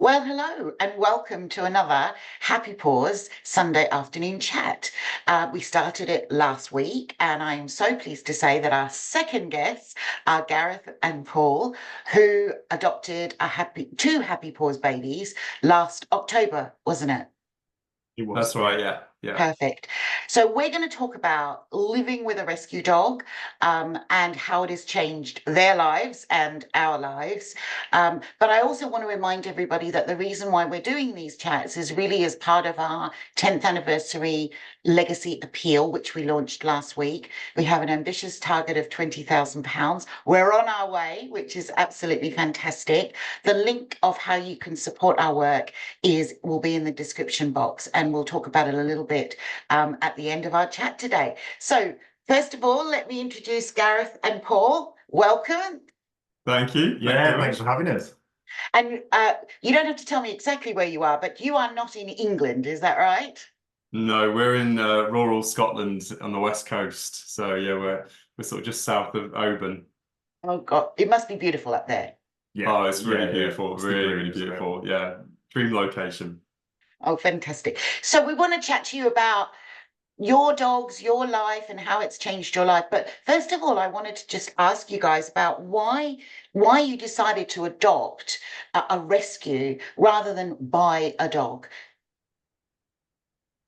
Well, hello and welcome to another Happy Paws Sunday Afternoon Chat. We started it last week, and I am so pleased to say that our second guests are Gareth and Paul, who adopted two Happy Paws babies last October, wasn't it? It was. That's right, yeah. Yeah. Perfect. So we're going to talk about living with a rescue dog and how it has changed their lives and our lives. But I also want to remind everybody that the reason why we're doing these chats is really as part of our 10th anniversary legacy appeal, which we launched last week. We have an ambitious target of £20,000. We're on our way, which is absolutely fantastic. The link of how you can support our work will be in the description box, and we'll talk about it a little bit at the end of our chat today. So first of all, let me introduce Gareth and Paul. Welcome. Thank you. Yeah, thanks for having us. And you don't have to tell me exactly where you are, but you are not in England, is that right? No, we're in rural Scotland on the west coast. So yeah, we're sort of just south of Oban. Oh God, it must be beautiful up there. Yeah. Oh, it's really beautiful. Really beautiful. Yeah. Dream location. Oh, fantastic. So we want to chat to you about your dogs, your life, and how it's changed your life. But first of all, I wanted to just ask you guys about why you decided to adopt a rescue rather than buy a dog.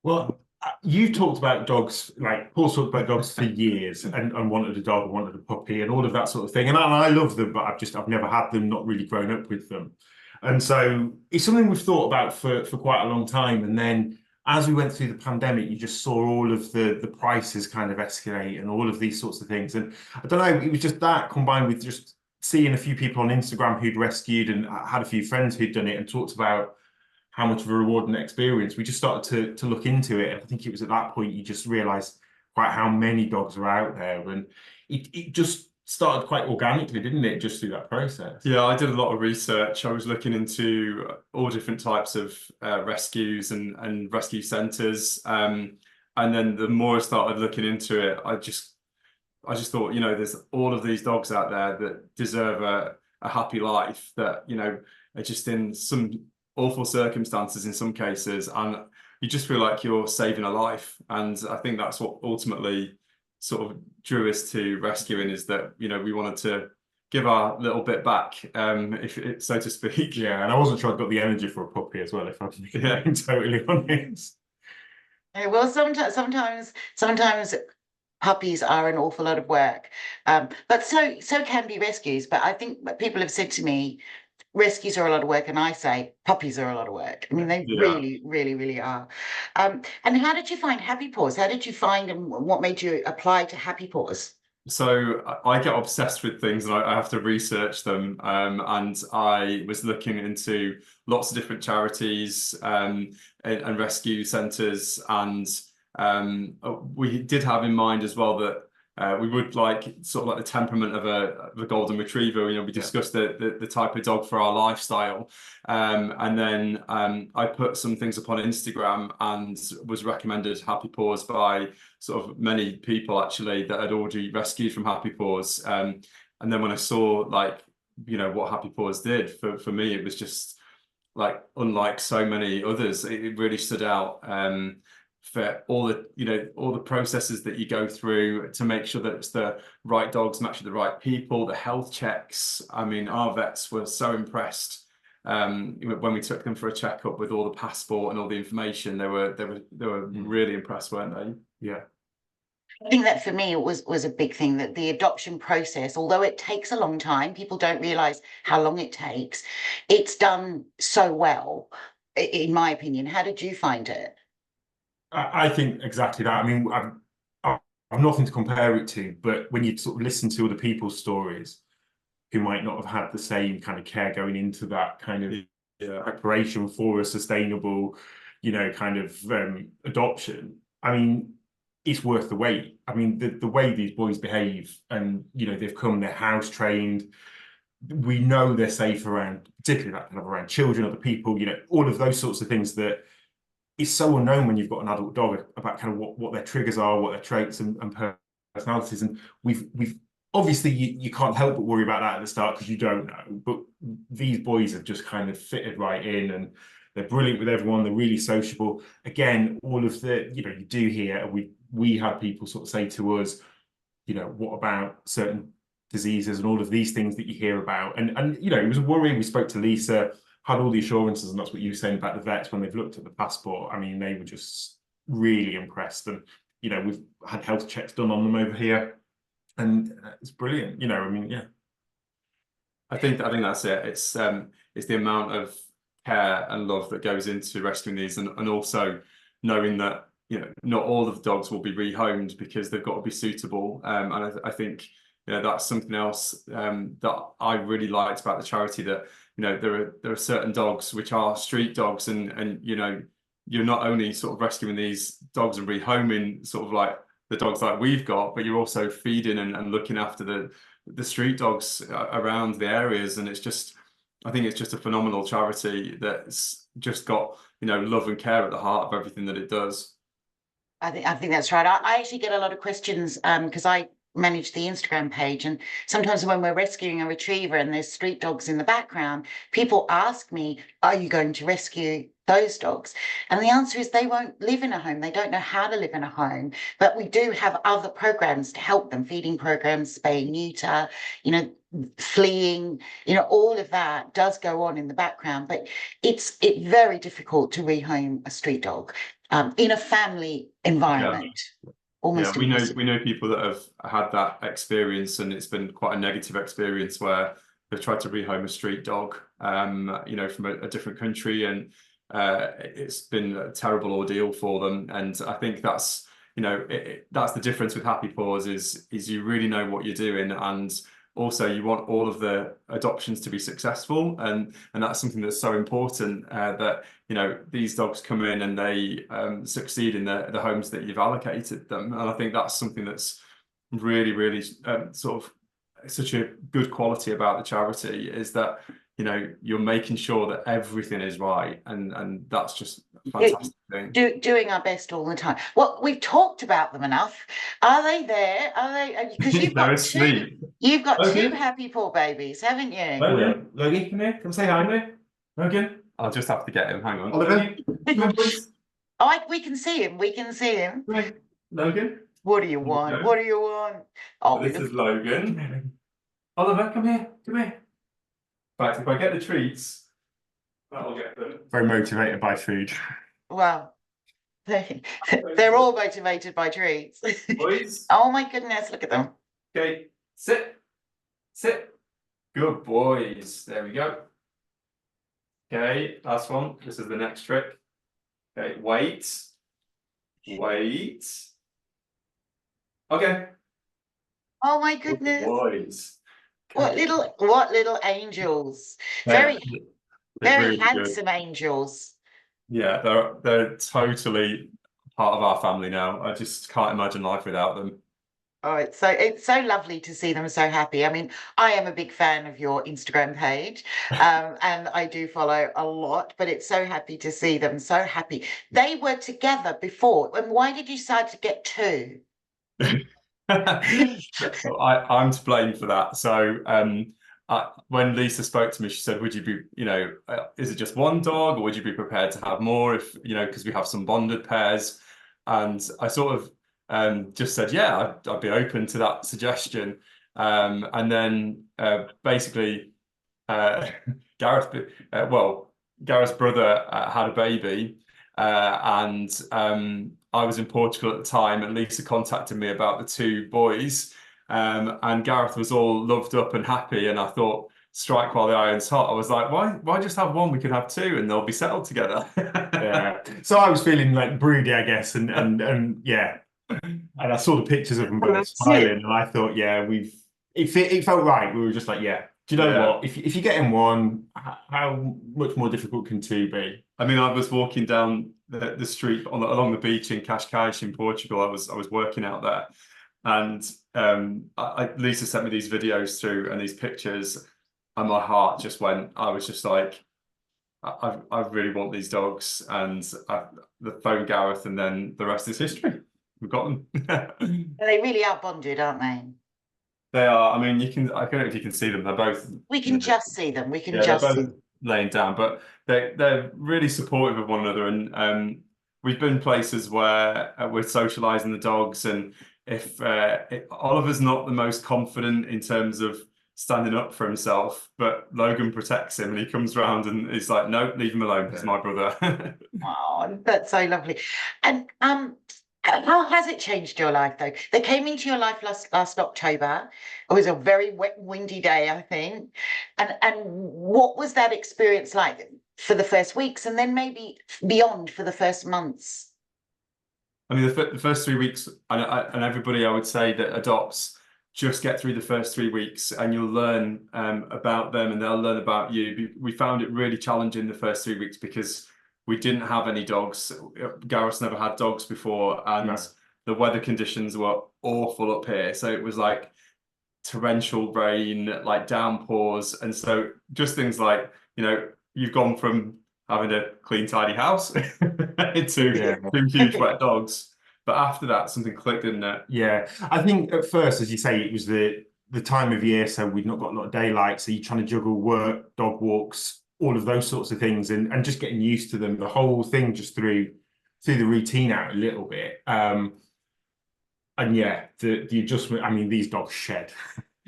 Well, you've talked about dogs, like Paul's talked about dogs for years and wanted a dog, wanted a puppy and all of that sort of thing. And I love them, but I've never had them, not really grown up with them. And so it's something we've thought about for quite a long time. And then as we went through the pandemic, you just saw all of the prices kind of escalate and all of these sorts of things. And I don't know, it was just that combined with just seeing a few people on Instagram who'd rescued, and I had a few friends who'd done it and talked about how much of a rewarding experience. We just started to look into it. And I think it was at that point you just realized quite how many dogs are out there. And it just started quite organically, didn't it, just through that process? Yeah, I did a lot of research. I was looking into all different types of rescues and rescue centres. And then the more I started looking into it, I just thought, there's all of these dogs out there that deserve a happy life, that, are just in some awful circumstances in some cases, and you just feel like you're saving a life. And I think that's what ultimately sort of drew us to rescuing, is that we wanted to give our little bit back, if so to speak. Yeah, and I wasn't sure I'd got the energy for a puppy as well, if I'm being totally honest. Well, sometimes puppies are an awful lot of work, but so can be rescues. But I think people have said to me, rescues are a lot of work, and I say puppies are a lot of work. I mean, they really, really, really are. And how did you find Happy Paws? How did you find, and what made you apply to Happy Paws? So I get obsessed with things, and I have to research them. And I was looking into lots of different charities and rescue centres, and we did have in mind as well that we would like sort of like the temperament of a golden retriever. We discussed the type of dog for our lifestyle, and then I put some things up on Instagram and was recommended Happy Paws by sort of many people actually that had already rescued from Happy Paws. And then when I saw what Happy Paws did for me, it was just like unlike so many others. It really stood out. For all the processes that you go through to make sure that it's the right dogs match with the right people, the health checks. I mean, our vets were so impressed when we took them for a checkup with all the passport and all the information. They were really impressed, weren't they? Yeah. I think that for me was a big thing, that the adoption process, although it takes a long time, people don't realize how long it takes. It's done so well, in my opinion. How did you find it? I think exactly that. I mean, I've nothing to compare it to, but when you sort of listen to other people's stories who might not have had the same kind of care going into that kind of preparation for a sustainable, kind of adoption, I mean, it's worth the wait. I mean, the way these boys behave, and they've come, they're house trained. We know they're safe around, particularly that kind of around children, other people, all of those sorts of things that it's so unknown when you've got an adult dog about kind of what their triggers are, what their traits and personalities. And we've obviously you can't help but worry about that at the start because you don't know. But these boys have just kind of fitted right in, and they're brilliant with everyone. They're really sociable. Again, all of the, you do hear, and we had people sort of say to us, what about certain diseases and all of these things that you hear about? And it was a worry. We spoke to Lisa, had all the assurances, and that's what you were saying about the vets when they've looked at the passport. I mean, they were just really impressed. And, we've had health checks done on them over here, and it's brilliant. I mean, yeah. I think that's it. It's the amount of care and love that goes into rescuing these, and also knowing that not all of the dogs will be rehomed because they've got to be suitable. And I think that's something else that I really liked about the charity, that there are certain dogs which are street dogs, and you're not only sort of rescuing these dogs and rehoming sort of like the dogs like we've got, but you're also feeding and looking after the street dogs around the areas. And I think it's just a phenomenal charity that's just got love and care at the heart of everything that it does. I think that's right. I actually get a lot of questions because I manage the Instagram page, and sometimes when we're rescuing a retriever and there's street dogs in the background, people ask me, are you going to rescue those dogs? And the answer is they won't live in a home. They don't know how to live in a home, but we do have other programs to help them, feeding programs, spay, neuter, fleeing, all of that does go on in the background, but it's very difficult to rehome a street dog in a family environment. Yeah. Almost we know people that have had that experience, and it's been quite a negative experience where they've tried to rehome a street dog, from a different country, and it's been a terrible ordeal for them. And I think that's that's the difference with Happy Paws is you really know what you're doing, and also you want all of the adoptions to be successful, and that's something that's so important, that these dogs come in and they succeed in the homes that you've allocated them. And I think that's something that's really, really sort of such a good quality about the charity, is that you're making sure that everything is right, and that's just a fantastic thing. Doing our best all the time. Well, we've talked about them enough. Are they there? Are they? Because you've got two Happy Paw babies, haven't you? Logan, come here. Come say hi, mate. Logan, I'll just have to get him. Hang on. Oliver, come on, please. Oh, we can see him. We can see him. Right. Logan. What do you want? What do you want? Oh, this is Logan. Oliver, come here. Come here. In fact, if I get the treats, that'll get them. Very motivated by food. Well, they're all motivated by treats. Boys. Oh my goodness, look at them. Okay, sit. Good boys. There we go. Okay, last one. This is the next trick. Okay, wait. Okay. Oh my goodness. Good boys. Okay. What little angels. Very really handsome angels. Yeah, they're totally part of our family now. I just can't imagine life without them. Oh, it's so lovely to see them so happy. I mean, I am a big fan of your Instagram page, and I do follow a lot, but it's so happy to see them so happy. They were together before, and why did you decide to get two? I'm to blame for that. So when Lisa spoke to me, she said, would you be, is it just one dog, or would you be prepared to have more if, because we have some bonded pairs? And I sort of just said, yeah, I'd be open to that suggestion. And then basically Gareth's brother had a baby, and I was in Portugal at the time, and Lisa contacted me about the two boys, and Gareth was all loved up and happy, and I thought, strike while the iron's hot. I was like, why just have one? We could have two, and they'll be settled together. Yeah. So I was feeling like broody, I guess, and yeah. And I saw the pictures of them both smiling, and I thought, yeah, it felt right. We were just like, yeah. Do you know what? If you're getting one, how much more difficult can two be? I mean, I was walking down the street along the beach in Cascais in Portugal. I was working out there, and Lisa sent me these videos through and these pictures, and my heart just went. I was just like, I really want these dogs, and the phone Gareth, and then the rest is history. We've got them. They really are bonded, aren't they? They are. I mean, you can. I don't know if you can see them. They're both. We can just see them. We can Yeah, they're just see both them. laying down, but they're really supportive of one another. And we've been places where we're socialising the dogs, and if Oliver's not the most confident in terms of standing up for himself, but Logan protects him, and he comes round and he's like, "No, leave him alone. He's my brother." Oh, that's so lovely. And how has it changed your life though? They came into your life last October. It was a very wet, windy day, I think. And what was that experience like for the first weeks, and then maybe beyond for the first months? I mean, the first 3 weeks, and everybody I would say that adopts, just get through the first 3 weeks and you'll learn about them and they'll learn about you. We found it really challenging the first 3 weeks because we didn't have any dogs. Gareth's never had dogs before, and No. the weather conditions were awful up here. So it was like torrential rain, like downpours. And so just things like, you've gone from having a clean, tidy house into two huge wet dogs. But after that, something clicked, didn't it? Yeah, I think at first, as you say, it was the time of year, so we'd not got a lot of daylight. So you're trying to juggle work, dog walks, all of those sorts of things, and just getting used to them. The whole thing just threw the routine out a little bit. And yeah, the adjustment. I mean, these dogs shed.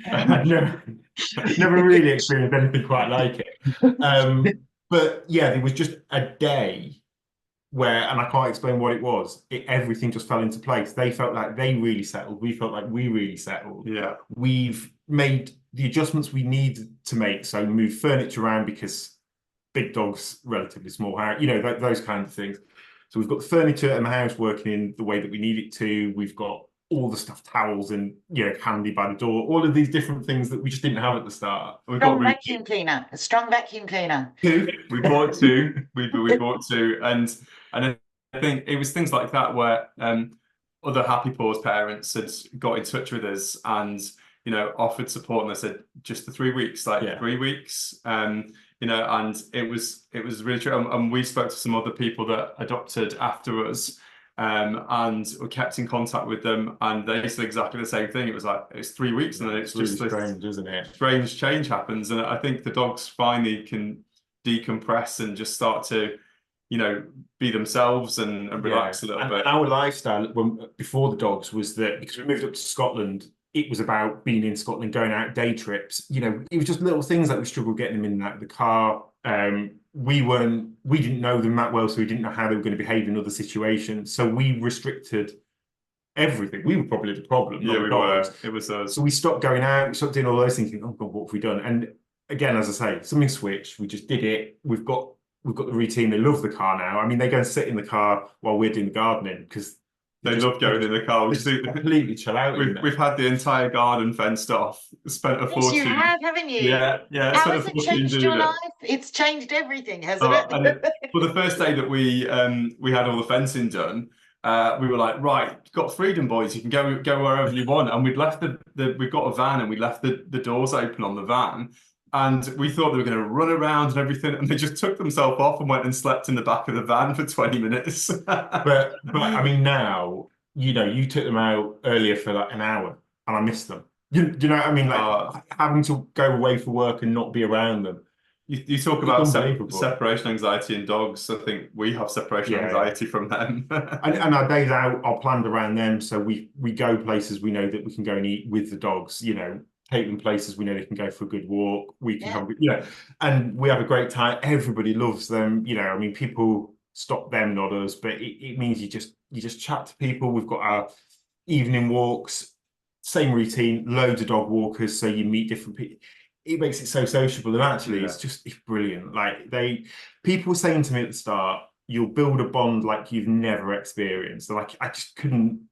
I've never really experienced anything quite like it. But yeah, there was just a day where, and I can't explain what it was, everything just fell into place. They felt like they really settled. We felt like we really settled. Yeah. We've made the adjustments we need to make. So move furniture around because big dogs, relatively small house, those kind of things. So we've got the furniture in the house working in the way that we need it to. We've got all the stuffed towels and handy by the door, all of these different things that we just didn't have at the start. We've got vacuum cleaner, a strong vacuum cleaner. We bought two. We bought two, and I think it was things like that where other Happy Paws parents had got in touch with us and offered support, and they said just the 3 weeks, 3 weeks, and it was really true. And we spoke to some other people that adopted after us. And we kept in contact with them, and they said exactly the same thing. It was like it's 3 weeks, and then it's really just strange, isn't it? Strange change happens, and I think the dogs finally can decompress and just start to, be themselves and relax a little bit. And our lifestyle before the dogs was that because we moved up to Scotland, it was about being in Scotland, going out day trips. It was just little things like we struggled getting them in and out of the car. We didn't know them that well, so we didn't know how they were going to behave in other situations. So we restricted everything. We were probably the problem. Yeah, we were. It was us. So we stopped going out, we stopped doing all those things, thinking, oh God, what have we done? And again, as I say, something switched. We just did it. We've got the routine. They love the car now. I mean, they go and sit in the car while we're doing the gardening because they love going in the car. We completely chill out. We've had the entire garden fenced off. Spent a fortune. Yes, you have, haven't you? Yeah. How has it changed your life? It's changed everything, hasn't it? Well, the first day that we had all the fencing done, we were like, right, you've got freedom, boys. You can go wherever you want. And we'd left we've got a van, and we left the doors open on the van. And we thought they were going to run around and everything, and they just took themselves off and went and slept in the back of the van for 20 minutes. but I mean, now, you took them out earlier for like an hour, and I missed them. Do you know what I mean? Like having to go away for work and not be around them. You talk about separation anxiety in dogs. I think we have separation anxiety from them. and our days out are planned around them. So we go places we know that we can go and eat with the dogs, take them places we know they can go for a good walk. We can have, and we have a great time. Everybody loves them. I mean, people stop them, not us, but it means you just chat to people. We've got our evening walks, same routine, loads of dog walkers. So you meet different people. It makes it so sociable, and actually it's brilliant. Like people were saying to me at the start, you'll build a bond like you've never experienced. Like I couldn't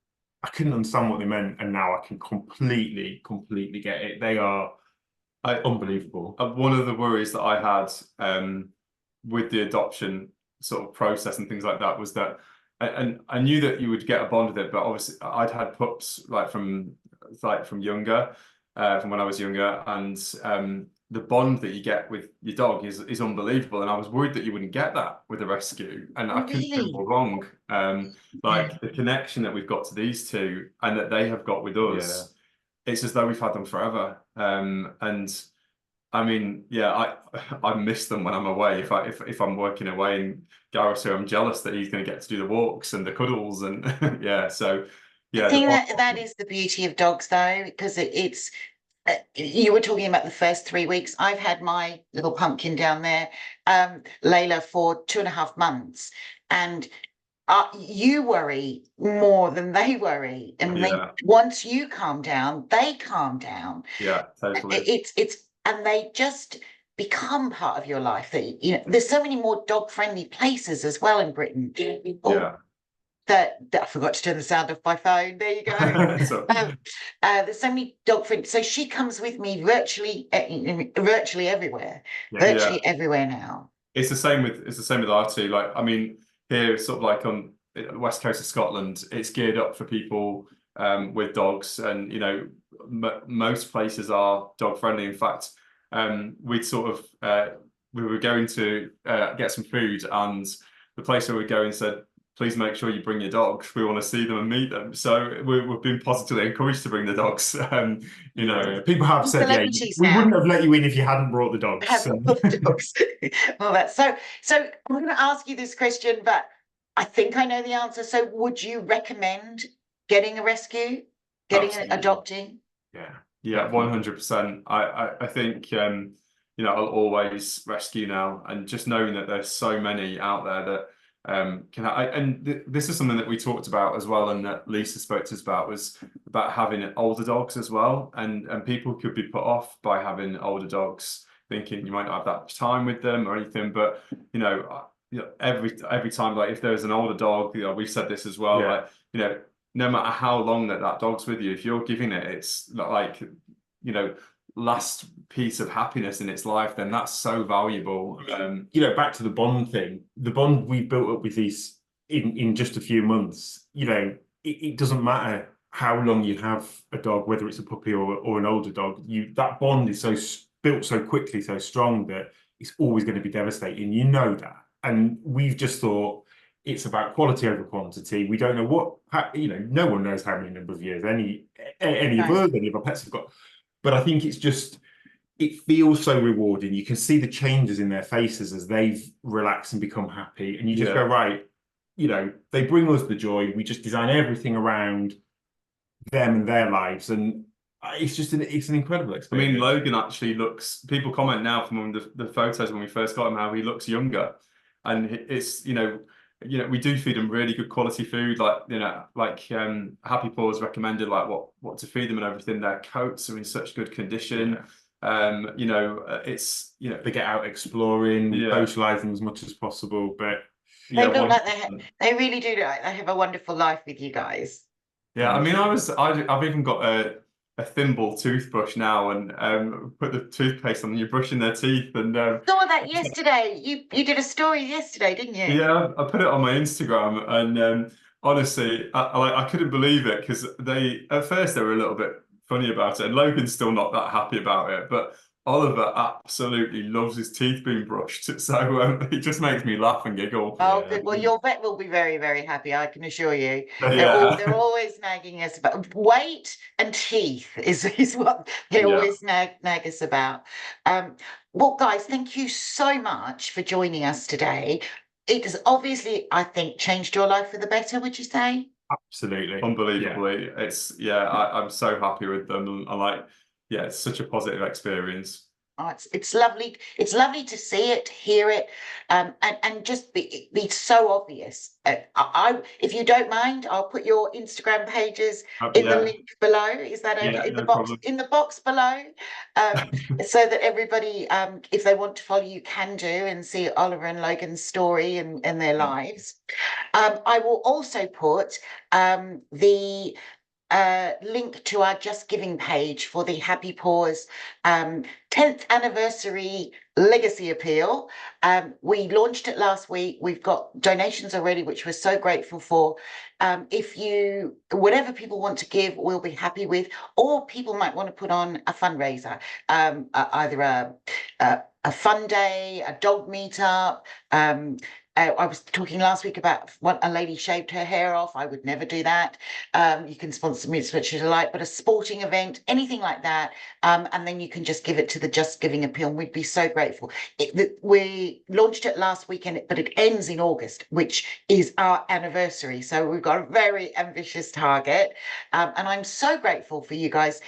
understand what they meant, and now I can completely get it. They are unbelievable. One of the worries that I had with the adoption sort of process and things like that was that, and I knew that you would get a bond with it, but obviously I'd had pups from younger. From when I was younger, and the bond that you get with your dog is unbelievable. And I was worried that you wouldn't get that with a rescue, and I couldn't be more wrong. The connection that we've got to these two and that they have got with us it's as though we've had them forever. And I mean, yeah, I miss them when I'm away. If I'm working away in Gareth, so I'm jealous that he's going to get to do the walks and the cuddles and yeah. So I yeah, think that is the beauty of dogs, though, because it's you were talking about the first 3 weeks. I've had my little pumpkin down there, Layla, for 2.5 months, and you worry more than they worry, and they yeah, once you calm down, they calm down. yeah, totally. It's and they just become part of your life. That there's so many more dog-friendly places as well in Britain. Yeah. That I forgot to turn the sound off my phone. There you go. So There's so many dog friendly. So she comes with me virtually everywhere, yeah, virtually everywhere now. it's the same with our two. Like, I mean, here, sort of like on the west coast of Scotland, it's geared up for people with dogs, and most places are dog friendly. In fact, we'd sort of we were going to get some food, and the place where we're going said, please make sure you bring your dogs. We want to see them and meet them. So we've been positively encouraged to bring the dogs. People have said, yeah, Celebrities we now wouldn't have let you in if you hadn't brought the dogs. have all the dogs. All that. So I'm going to ask you this question, but I think I know the answer. So would you recommend getting a rescue, Absolutely. adopting? Yeah, 100%. I think I'll always rescue now, and just knowing that there's so many out there that this is something that we talked about as well, and that Lisa spoke to us about, was about having older dogs as well, and people could be put off by having older dogs, thinking you might not have that much time with them or anything, but every time, like if there's an older dog, we've said this as well, like no matter how long that dog's with you, if you're giving it's like last piece of happiness in its life, then that's so valuable. Back to the bond thing, the bond we built up with these in just a few months, it doesn't matter how long you have a dog, whether it's a puppy or an older dog, that bond is so built so quickly, so strong, that it's always going to be devastating. That. And we've just thought it's about quality over quantity. We don't know no one knows how many number of years any of our pets have got. But I think it feels so rewarding. You can see the changes in their faces as they've relaxed and become happy. And you just go, right, they bring us the joy. We just design everything around them and their lives. And it's an incredible experience. I mean, Logan actually people comment now from the photos when we first got him, how he looks younger. And it's, we do feed them really good quality food, like Happy Paws recommended, like what to feed them and everything. Their coats are in such good condition. It's they get out exploring, socializing as much as possible. But they look like they really do. They have a wonderful life with you guys. Yeah, I mean, I've even got a thimble toothbrush now, and put the toothpaste on, and you're brushing their teeth. And saw that yesterday. You did a story yesterday, didn't you? Yeah, I put it on my Instagram, and honestly, I couldn't believe it, because at first they were a little bit funny about it, and Logan's still not that happy about it, but Oliver absolutely loves his teeth being brushed, so it just makes me laugh and giggle. Oh, good. Well, your vet will be very, very happy, I can assure you. Yeah. They're always nagging us about weight and teeth is what they always nag us about. Well, guys, thank you so much for joining us today. It has obviously, I think, changed your life for the better, would you say? Absolutely. Unbelievably. I'm so happy with them. It's such a positive experience. Oh, it's lovely. It's lovely to see it, hear it, and just be so obvious. If you don't mind, I'll put your Instagram pages in the link below. Is that okay? In the box, in the box below, so that everybody, if they want to follow you, can do, and see Oliver and Logan's story and their lives. I will also put the link to our Just Giving page for the Happy Paws 10th anniversary legacy appeal. We launched it last week. We've got donations already, which we're so grateful for. Whatever people want to give, we'll be happy with, or people might want to put on a fundraiser, either a fun day, a dog meetup, I was talking last week about when a lady shaved her hair off. I would never do that. You can sponsor me as much as you like, but a sporting event, anything like that, and then you can just give it to the Just Giving appeal. And we'd be so grateful. We launched it last weekend, but it ends in August, which is our anniversary. So we've got a very ambitious target, and I'm so grateful for you guys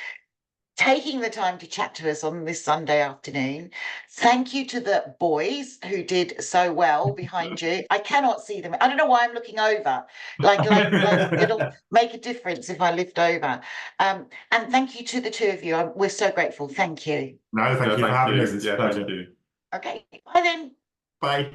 taking the time to chat to us on this Sunday afternoon. Thank you to the boys who did so well behind you. I cannot see them. I don't know why I'm looking over. Like it'll make a difference if I lift over. And thank you to the two of you. We're so grateful. Thank you. No, thank you for having us. It's a Yeah, pleasure. thank you. Okay, bye then. Bye.